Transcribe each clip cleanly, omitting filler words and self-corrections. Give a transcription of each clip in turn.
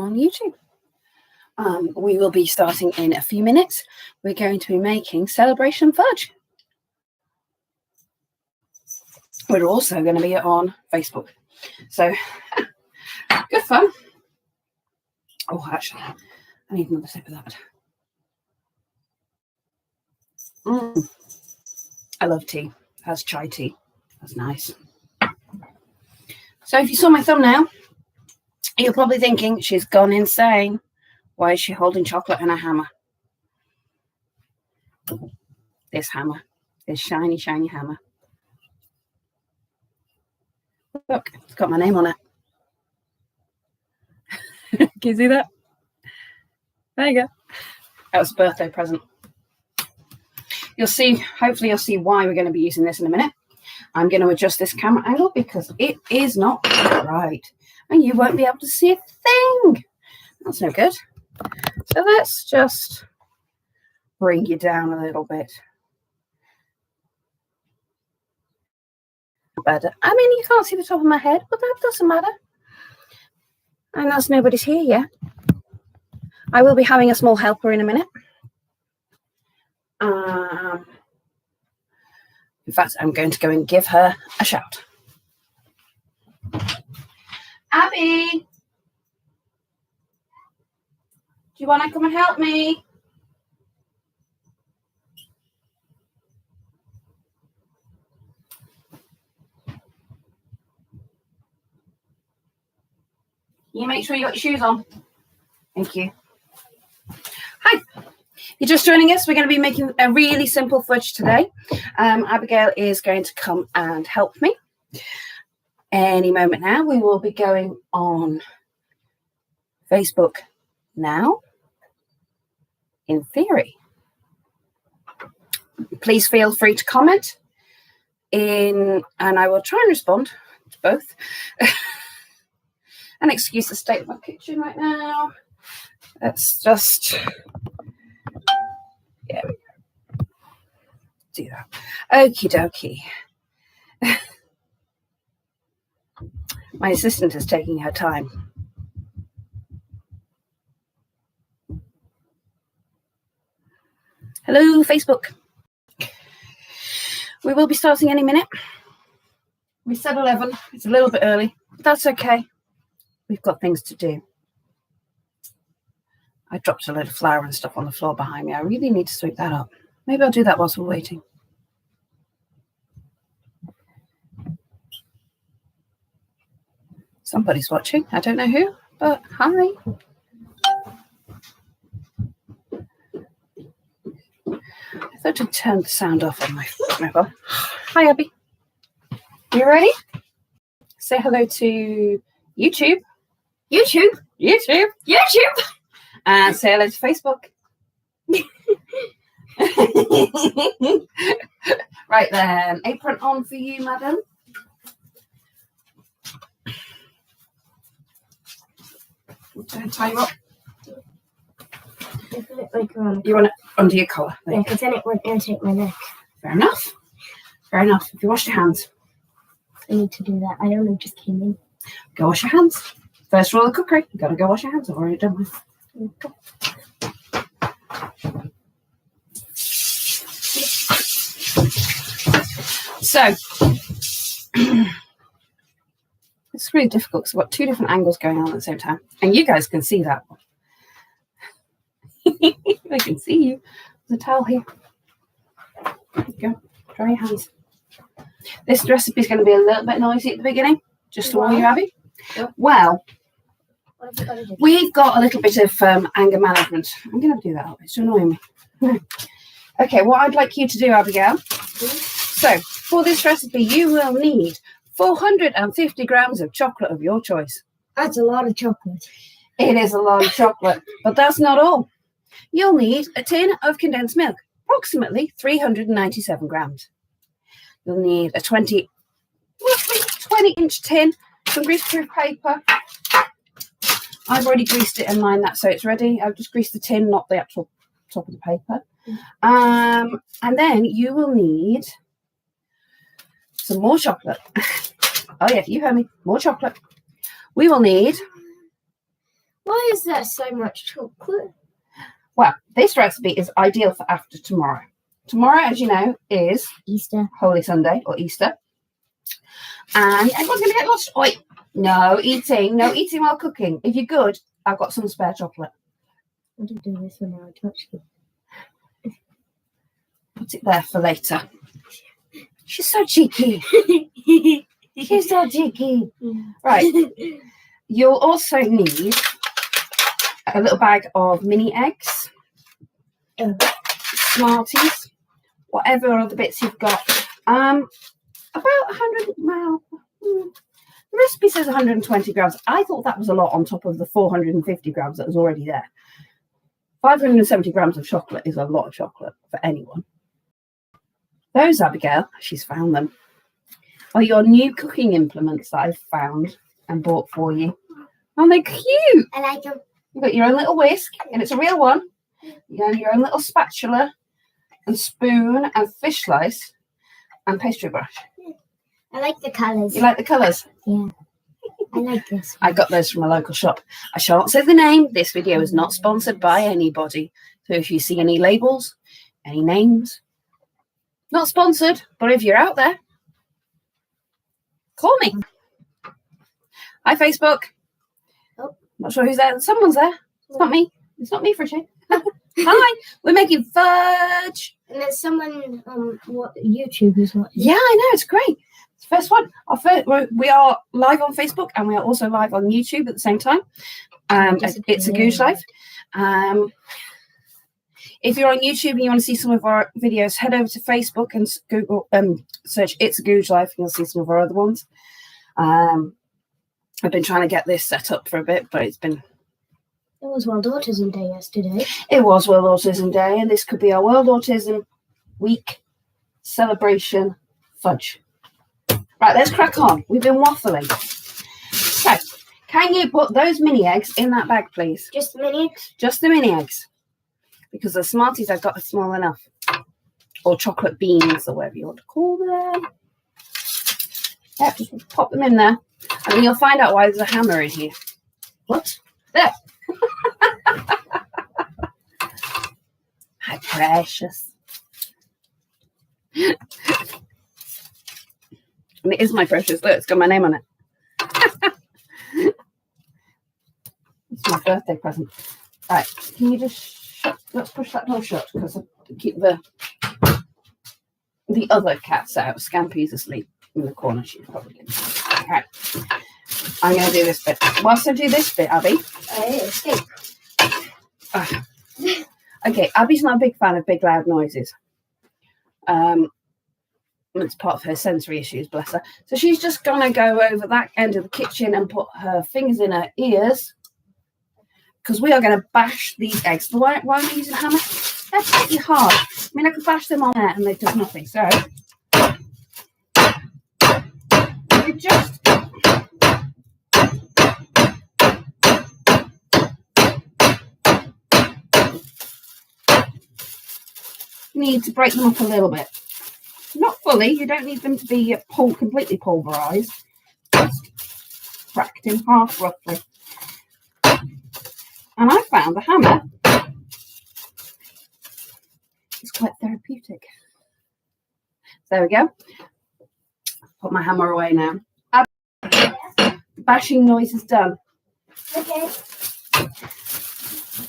on YouTube. We will be starting in a few minutes. We're going to be making celebration fudge. We're also going to be on Facebook. So, good fun. Oh, actually, I need another sip of that. I love tea. That's chai tea. That's nice. So if you saw my thumbnail, you're probably thinking, she's gone insane. Why is she holding chocolate and a hammer? This hammer. This shiny, shiny hammer. Look, it's got my name on it. Can you see that? There you go. That was a birthday present. You'll see, hopefully you'll see why we're going to be using this in a minute. I'm going to adjust this camera angle because it is not right. And you won't be able to see a thing. That's no good. So let's just bring you down a little bit. Better. I mean, you can't see the top of my head, but that doesn't matter. And as nobody's here yet, I will be having a small helper in a minute. In fact, I'm going to go and give her a shout. Abby, do you want to come and help me? You make sure you got your shoes on. Thank you. Hi. You're just joining us. We're going to be making a really simple fudge today. Abigail is going to come and help me. Any moment now, we will be going on Facebook now, in theory. Please feel free to comment and I will try and respond to both. And excuse the state of my kitchen right now. Let's just... Yeah, we go. Do that. Okie dokie. My assistant is taking her time. Hello, Facebook. We will be starting any minute. We said 11. It's a little bit early, but that's okay. We've got things to do. I dropped a load of flour and stuff on the floor behind me. I really need to sweep that up. Maybe I'll do that whilst we're waiting. Somebody's watching. I don't know who, but hi. I thought I'd turn the sound off on my mobile. Hi, Abby. You ready? Say hello to YouTube. YouTube. And say hello to Facebook. Right then, apron on for you, madam. I'll tie you up. You want it under your collar? Yeah, because then it won't irritate my neck. Fair enough. Fair enough. If you wash your hands. I need to do that. I only just came in. Go wash your hands. First rule of cookery. You've got to go wash your hands. I've already done this. So, it's really difficult because I've got two different angles going on at the same time. And you guys can see that. I can see you. There's a towel here. There you go. Dry your hands. This recipe is going to be a little bit noisy at the beginning. Just to warn you, Abby. Well, we've got a little bit of anger management. I'm going to do that. It's annoying me. Okay, what I'd like you to do, Abigail. So, for this recipe, you will need 450 grams of chocolate of your choice. That's a lot of chocolate. It is a lot of chocolate, but that's not all. You'll need a tin of condensed milk, approximately 397 grams. You'll need a 20-inch tin, some greaseproof paper. I've already greased it and lined that so it's ready. I've just greased the tin, not the actual top of the paper. And then you will need some more chocolate. Oh yeah, you heard me. More chocolate. We will need Why is there so much chocolate? Well, this recipe is ideal for after tomorrow. Tomorrow, as you know, is Easter. Holy Sunday or Easter. And everyone's going to get lost. Oi, no eating while cooking. If you're good, I've got some spare chocolate. I didn't do this when I touched it. Put it there for later. She's so cheeky. She's so cheeky. Right. You'll also need a little bag of mini eggs, Smarties, whatever other bits you've got. About 100. Well, the recipe says 120 grams. I thought that was a lot on top of the 450 grams that was already there. 570 grams of chocolate is a lot of chocolate for anyone. Those, Abigail, she's found them, are your new cooking implements that I've found and bought for you. Aren't they cute? I like them. You've got your own little whisk, and it's a real one. You have your own little spatula and spoon and fish slice and pastry brush. I like the colours. You like the colours? Yeah. I like this. I got those from a local shop. I shan't say the name. This video is not sponsored by anybody. So if you see any labels, any names, not sponsored, but if you're out there, call me. Hi, Facebook. Oh. Not sure who's there. Someone's there. It's not me. It's not me, Fudge. Hi. We're making fudge. And there's someone on YouTube who's watching. Yeah, I know. It's great. It's the first one. We are live on Facebook and we are also live on YouTube at the same time. It's a Googe Life. If you're on YouTube and you want to see some of our videos, head over to Facebook and Google search It's a Googe Life and you'll see some of our other ones. I've been trying to get this set up for a bit, but it's been... It was World Autism Day yesterday. It was World Autism Day, and this could be our World Autism Week celebration fudge. Right, let's crack on. We've been waffling. So, can you put those mini eggs in that bag, please? Just the mini eggs? Just the mini eggs. Because the Smarties I've got are small enough. Or chocolate beans, or whatever you want to call them. Yeah, just pop them in there. And then you'll find out why there's a hammer in here. What? There. How precious. And it is my precious. Look, it's got my name on it. It's my birthday present. All right, can you just shut? Let's push that door shut because I keep the other cats out. Scampy's asleep in the corner. She's probably getting. All right. I'm going to do this bit. Whilst I do this bit, Abby. Escape. Okay, Abby's not a big fan of big, loud noises. It's part of her sensory issues, bless her. So she's just going to go over that end of the kitchen and put her fingers in her ears because we are going to bash these eggs. So why am I using a hammer? They're pretty hard. I mean, I could bash them on there and they do nothing. So we just... need to break them up a little bit. Not fully, you don't need them to be completely pulverized. Just cracked in half roughly. And I found the hammer is quite therapeutic. There we go. Put my hammer away now. Bashing noise is done. Okay.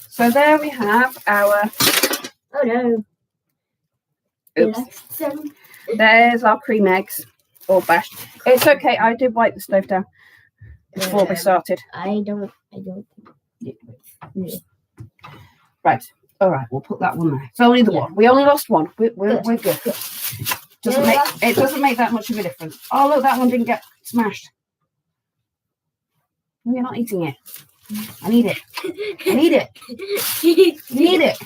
So there we have our... Oh no. Oops. There's our cream eggs all bashed. It's okay. I did wipe the stove down before we started. I don't. Yeah. Right. All right. We'll put that one there. It's only the one. We only lost one. We're good. It doesn't make that much of a difference. Oh look, that one didn't get smashed. You're not eating it. I need it. I need it. You need it.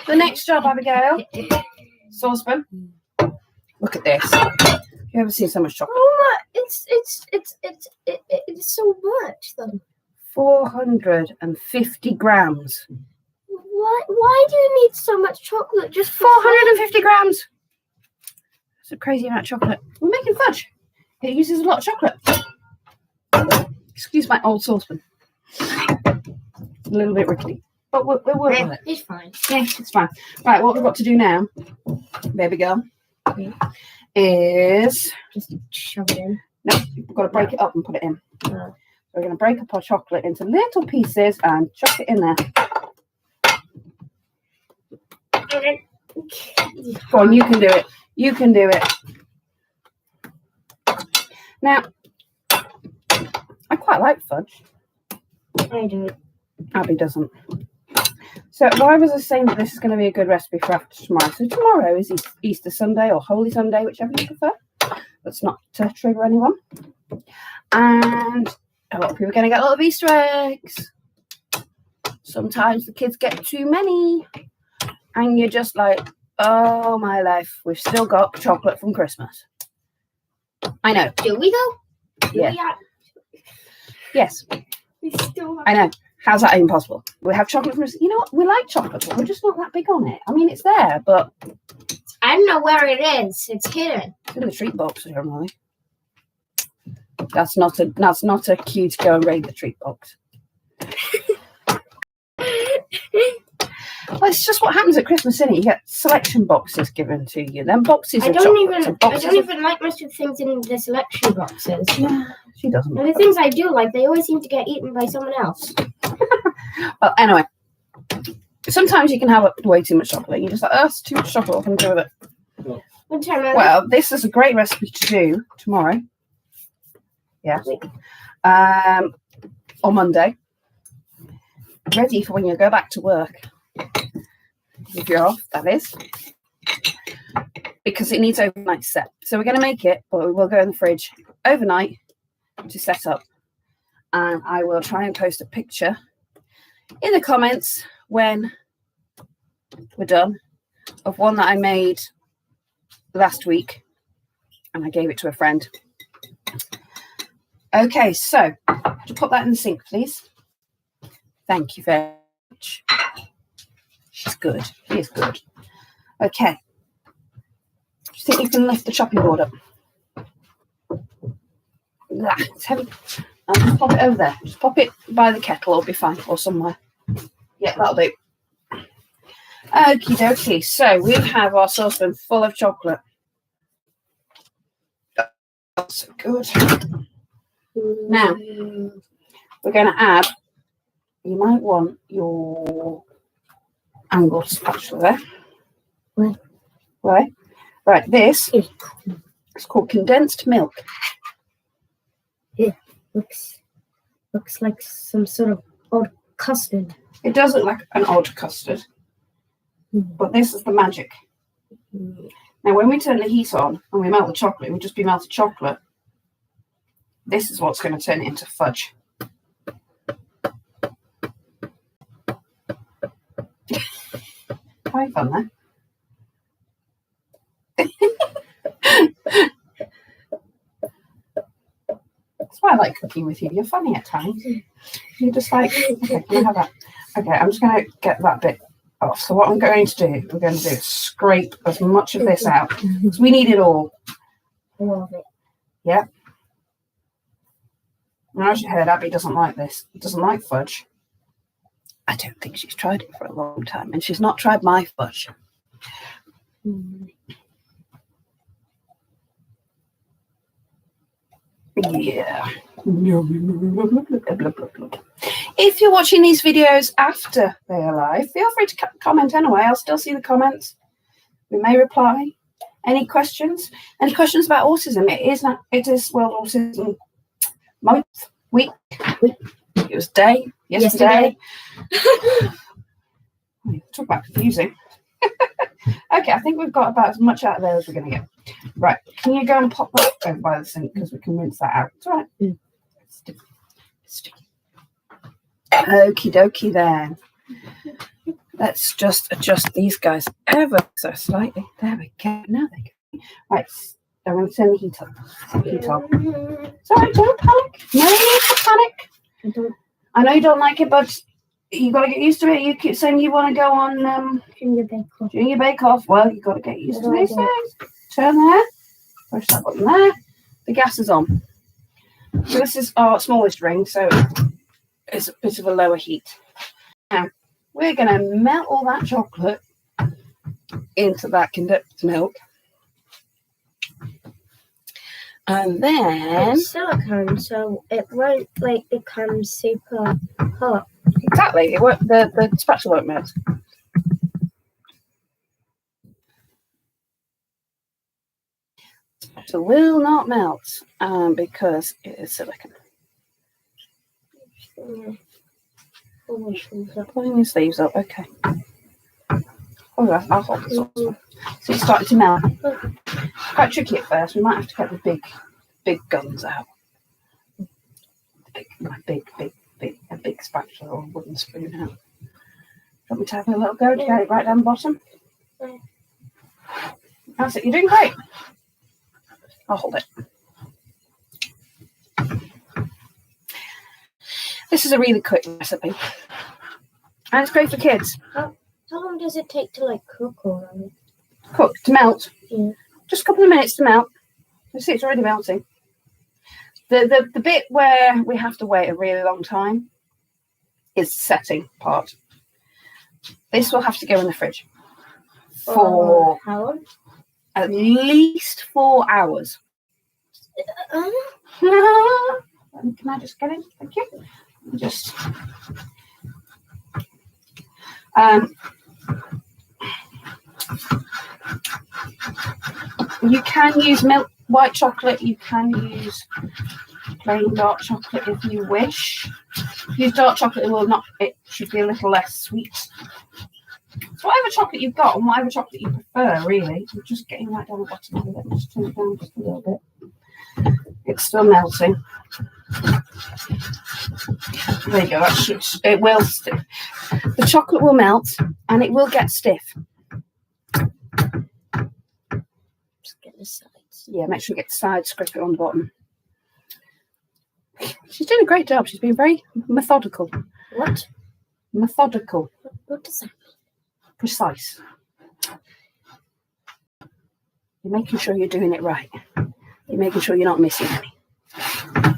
The next job, Abigail. Saucepan. Look at this. You ever seen so much chocolate? Oh, it's so much though. 450 grams. Why do you need so much chocolate? Just 450 grams. It's a crazy amount of chocolate. We're making fudge. It uses a lot of chocolate. Excuse my old saucepan. a little bit rickety. But we'll work with it. It's fine. Yeah, it's fine. Right, what we've got to do now, baby girl, is... Just shove it in. No, we've got to break it up and put it in. No. We're going to break up our chocolate into little pieces and chuck it in there. Go on, you can do it. You can do it. Now, I quite like fudge. I do. Abby doesn't. So why was I saying that this is going to be a good recipe for after tomorrow? So tomorrow is Easter Sunday or Holy Sunday, whichever you prefer. That's not to trigger anyone. And a lot of people are going to get a lot of Easter eggs. Sometimes the kids get too many. And you're just like, oh my life, we've still got chocolate from Christmas. I know. Do we though? Yeah. Yes. We still have. I know. How's that even possible? We have chocolate from... You know what? We like chocolate, but we're just not that big on it. I mean, it's there, but... I don't know where it is. It's hidden. It's in the treat box, generally. That's not a cue to go and raid the treat box. Well, it's just what happens at Christmas, isn't it? You get selection boxes given to you. Then boxes of chocolates. I don't even like most of the things in the selection boxes. Yeah, she doesn't. And the things I do like, they always seem to get eaten by someone else. Well, anyway, sometimes you can have way too much chocolate. You just like, oh, it's too much chocolate. What can I do with it? Yeah. Well, this is a great recipe to do tomorrow. Yeah. On Monday. Ready for when you go back to work. If you're off, that is. Because it needs overnight to set. So we're going to make it, but we will go in the fridge overnight to set up. And I will try and post a picture in the comments when we're done of one that I made last week. And I gave it to a friend. Okay, so to put that in the sink, please. Thank you very much. She's good. She is good. Okay. Do you think you can lift the chopping board up? It's heavy. I'll just pop it over there. Just pop it by the kettle. It'll be fine. Or somewhere. Yeah, that'll do. Okie dokie. So we have our saucepan full of chocolate. That's so good. Now, we're going to add, you might want your angled spatula there. Where? Right, this is called condensed milk. It looks like some sort of odd custard. It does look like an odd custard, but this is the magic. Now, when we turn the heat on and we melt the chocolate, it will just be melted chocolate. This is what's going to turn it into fudge. Quite fun there. That's why I like cooking with you. You're funny at times. You're just like, okay, can I have that? Okay, I'm just going to get that bit off. So what I'm going to do, we're going to do is scrape as much of this out. Because we need it all. All of it. Yeah. And as you heard, Abby doesn't like this. Doesn't like fudge. I don't think she's tried it for a long time. And she's not tried my fudge. Yeah. If you're watching these videos after they are live, feel free to comment anyway. I'll still see the comments. We may reply. Any questions? Any questions about autism? It is World Autism Month, week. It was day, yesterday. Talk about confusing. Okay, I think we've got about as much out of there as we're going to get. Right, can you go and pop that over by the sink because we can rinse that out. It's all right. Sticky. Okie dokie then. Let's just adjust these guys ever so slightly. There we go. Now they go. Right, I'm going to turn the heat up. Heat on. It's all right, don't panic. No need to panic. I know you don't like it, but you got to get used to it. You keep saying you want to go on Junior Bake Off. Junior Bake Off. Well, you got to get used to these things. Turn there. Push that button there. The gas is on. So this is our smallest ring, so it's a bit of a lower heat. Now, we're going to melt all that chocolate into that condensed milk. And then... It's silicone, so it won't like become super hot. Exactly. It won't, the spatula won't melt. So will not melt because it is silicone. Yeah. Pull my sleeves up. Pulling your sleeves up, okay. Oh, I'll hold this one. So it's starting to melt. Quite tricky at first. We might have to get the big guns out. A big spatula or wooden spoon out. Want me to have a little go to get it right down the bottom? Yeah. That's it. You're doing great. I'll hold it. This is a really quick recipe. And it's great for kids. How long does it take to like cook already? Cook, to melt. Yeah. Just a couple of minutes to melt. You see it's already melting. The bit where we have to wait a really long time is the setting part. This will have to go in the fridge for how long? at least 4 hours. Can I just get in? Thank you. Just you can use milk, white chocolate. You can use plain dark chocolate if you wish. If you use dark chocolate, it should be a little less sweet. So whatever chocolate you've got and whatever chocolate you prefer, really. I'm just getting right down the bottom of it. Let me just turn it down just a little bit. It's still melting. There you go. It will stiff. The chocolate will melt and it will get stiff. Just get the sides. Yeah, make sure you get the sides, scrape it on the bottom. She's doing a great job. She's been very methodical. What? Methodical. What does that mean? Precise. You're making sure you're doing it right. You're making sure you're not missing any.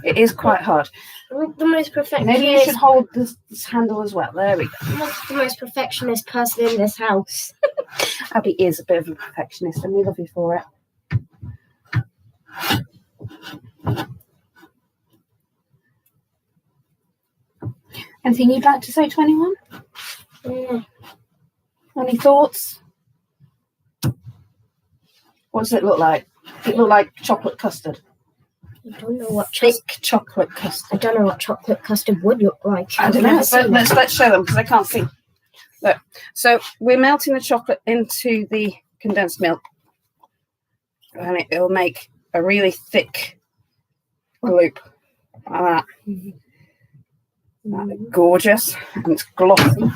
It is quite hard. The most perfectionist. Maybe you should hold this handle as well. There we go. What's the most perfectionist person in this house? Abby is a bit of a perfectionist and we love you for it. Anything you'd like to say to anyone? Yeah. Any thoughts? What does it look like? It look like chocolate custard. I don't know what Thick chocolate custard. I don't know what chocolate custard would look like. I don't know, but let's show them because I can't see. Look, so we're melting the chocolate into the condensed milk, and it'll make a really thick gloop like that. That's gorgeous, and it's glossy.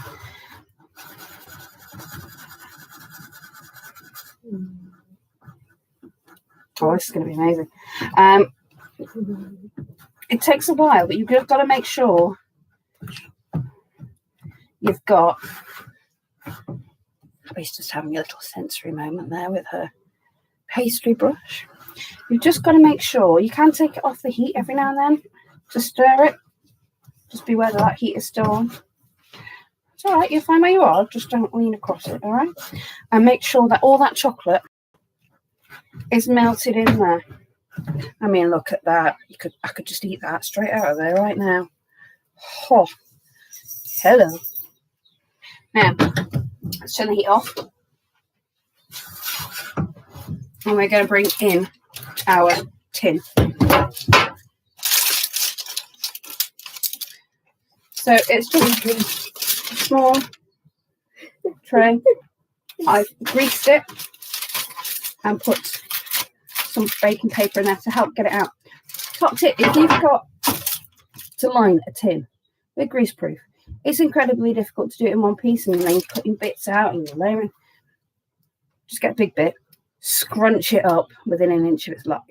Oh, this is going to be amazing. It takes a while, but you've got to make sure you've got... Abby's just having a little sensory moment there with her pastry brush. You've just got to make sure, you can take it off the heat every now and then to stir it. Just be aware that heat is still on. It's all right, you'll find where you are, just don't lean across it, all right? And make sure that all that chocolate is melted in there. I mean, look at that. I could just eat that straight out of there right now. Oh, hello. Now, let's turn the heat off. And we're going to bring in our tin. So it's just a small tray. I've greased it and put some baking paper in there to help get it out. Top tip, if you've got to line a tin, they're grease proof. It's incredibly difficult to do it in one piece and then cutting bits out and you're layering. Just get a big bit, scrunch it up within an inch of its life,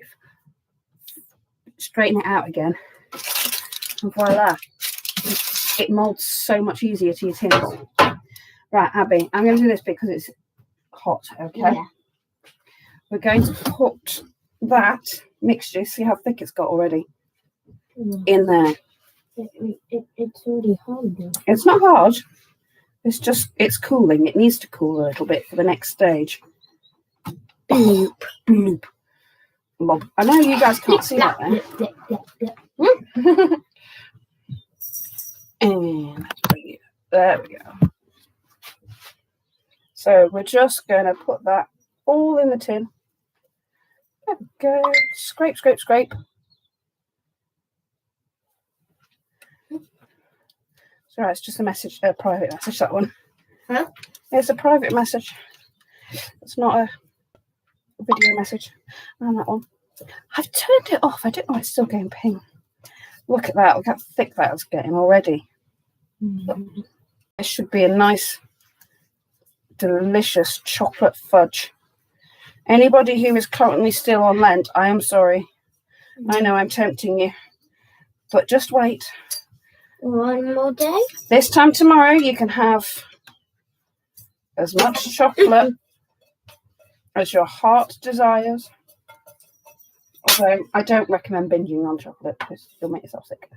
straighten it out again, and voila, it molds so much easier to your tins. Right, Abby, I'm going to do this because it's hot, okay? Yeah. We're going to put that mixture, see how thick it's got already, in there. It's already hard. It's not hard. It's cooling. It needs to cool a little bit for the next stage. Bloop. Bloop. Lob. I know you guys can't see that there. And let's bring it. There we go. So we're just going to put that all in the tin. There we go. Scrape, scrape, scrape. It's alright, it's just a message, a private message, that one. Huh? It's a private message. It's not a video message. And that one. I've turned it off. I don't know, it's still going ping. Look at that. Look how thick that's getting already. This should be a nice, delicious chocolate fudge. Anybody who is currently still on Lent, I am sorry. I know I'm tempting you. But just wait. One more day? This time tomorrow, you can have as much chocolate as your heart desires. Although I don't recommend binging on chocolate because you'll make yourself sick.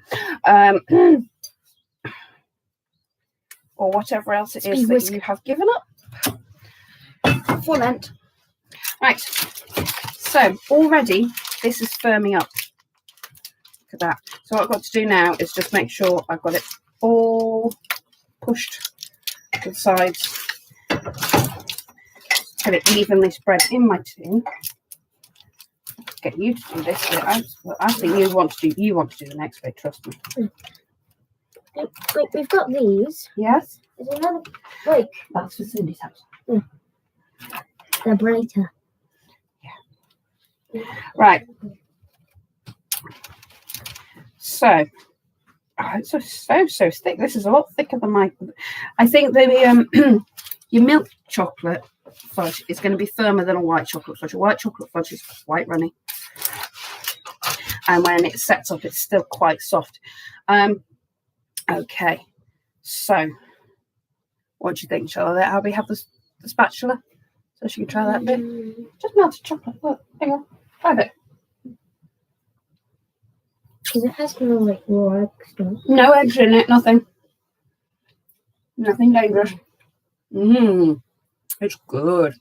Or whatever else it is that you have given up for Lent. Right. So already this is firming up. Look at that. So what I've got to do now is just make sure I've got it all pushed to the sides. Get it evenly spread in my tin. Get you to do this bit. I think you want to do the next bit, trust me. Wait, we've got these. Yes? There's another. Wait. That's for Cindy's house. The brighter. Yeah. Right. So, it's so thick. This is a lot thicker than my. I think the your milk chocolate fudge is going to be firmer than a white chocolate fudge. A white chocolate fudge is quite runny, and when it sets up, it's still quite soft. Okay, so what do you think? Shall I let Abby have the spatula so she can try that bit? Just melted chocolate. Look, hang on, try it. Because it has no like raw eggs. No eggs in it. Nothing. Nothing dangerous. It's good.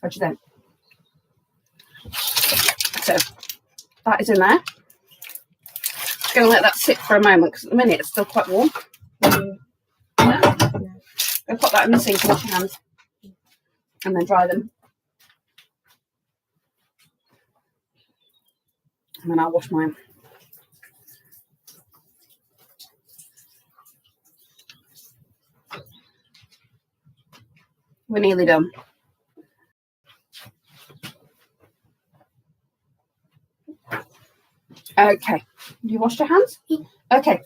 What do you think? So that is in there. Just going to let that sit for a moment because at the minute it's still quite warm. Go put that in the sink, wash your hands, and then dry them. And then I'll wash mine. We're nearly done. Okay. You washed your hands? Okay.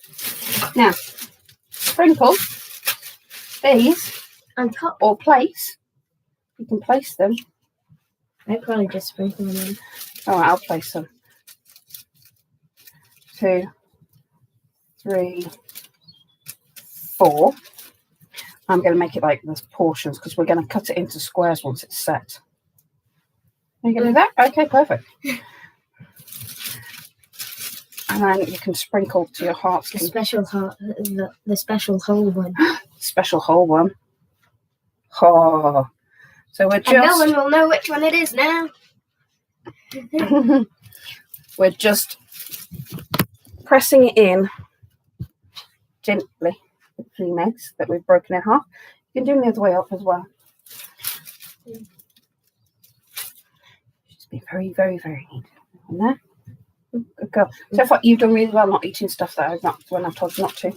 Now, sprinkle these on top or place. You can place them. I probably just sprinkle them in. All right, I'll place them. 2, 3, 4. I'm going to make it like there's portions because we're going to cut it into squares once it's set. Are you going to do that? Okay, perfect. And then you can sprinkle to your heart's The special heart, the special whole one. Special whole one. Oh. So we're just. And no one will know which one it is now. We're just pressing it in gently with 3 eggs that we've broken in half. You can do them the other way up as well. Just be very, very, very neat. On there. Good girl. So far, you've done really well not eating stuff that I've not when I've told you not to.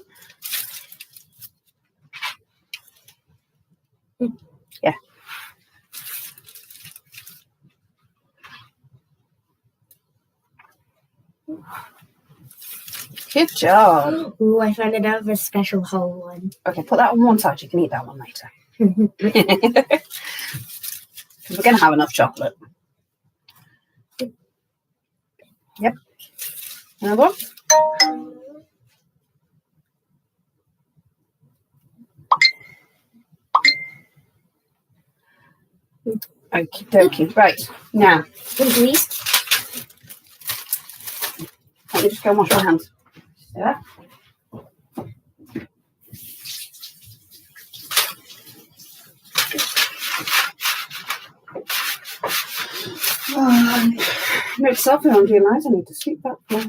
Yeah. Good job. Ooh, I found another special whole one. Okay, put that on one side. You can eat that one later. Because we're going to have enough chocolate. Yep. Another one. Okie dokie. Right. Now. Please. Let me just go and wash my hands. Yeah. Oh, no selfie on doing eyes. I need to sweep that floor.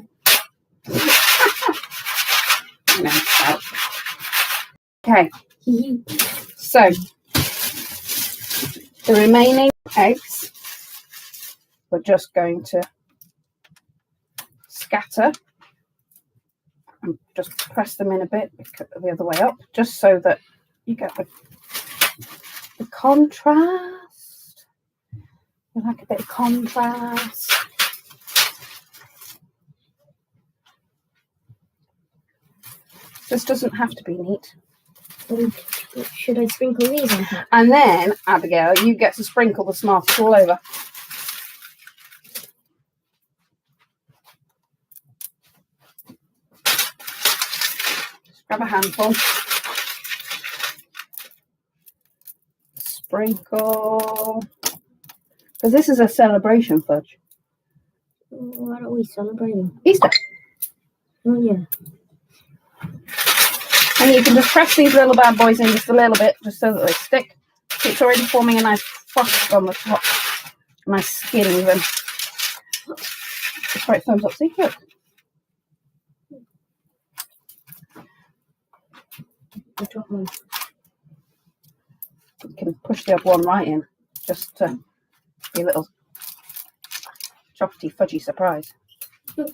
Okay. So the remaining eggs we're just going to scatter and just press them in a bit the other way up, just so that you get the contrast. You like a bit of contrast. This doesn't have to be neat. Should I sprinkle these on top? And then, Abigail, you get to sprinkle the Smarties all over. Just grab a handful. Sprinkle. Because this is a celebration, Fudge. What are we celebrating? Easter. Oh, yeah. And you can just press these little bad boys in just a little bit, just so that they stick. It's already forming a nice frost on the top. A nice skin even. Just right thumbs up. See, look. The top one. You can push the other one right in, just to be a little chocolatey, fudgy surprise. There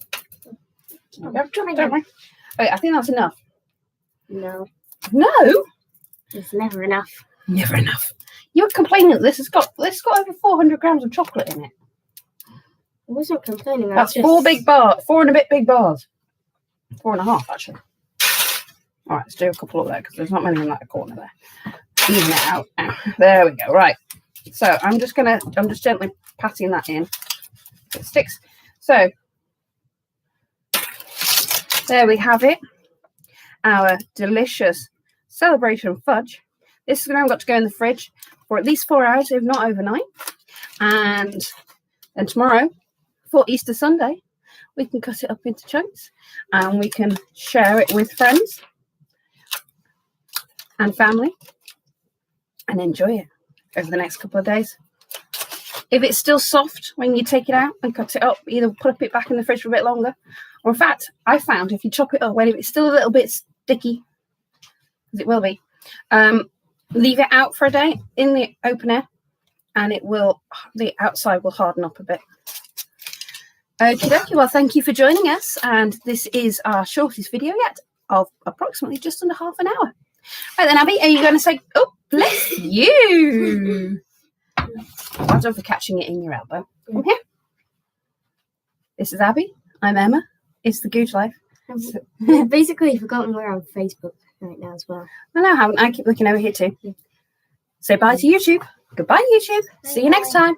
you go. Don't worry. Wait, I think that's enough. No. No? It's never enough. Never enough. You're complaining that this has got over 400 grams of chocolate in it. I wasn't complaining. That's 4 and a bit big bars. 4.5 actually. All right, let's do a couple up there because there's not many in that corner there. Even it out. There we go. Right. So I'm just gently patting that in. It sticks. So there we have it. Our delicious celebration fudge. This has now got to go in the fridge for at least 4 hours, if not overnight. And then tomorrow, for Easter Sunday, we can cut it up into chunks and we can share it with friends and family and enjoy it over the next couple of days. If it's still soft when you take it out and cut it up, either put it back in the fridge for a bit longer, or in fact, I found if you chop it up when it's still a little bit sticky, because it will be, leave it out for a day in the open air, and the outside will harden up a bit. Okie dokie, well, thank you for joining us, and this is our shortest video yet of approximately just under half an hour. Right then, Abby, are you going to say, oh, bless you? Well done for catching it in your elbow. Come here. This is Abby. I'm Emma. It's the Gooch Life. I've basically forgotten we're on Facebook right now as well. I know, I haven't. I keep looking over here too. Say bye to YouTube. Goodbye, YouTube. See you next time.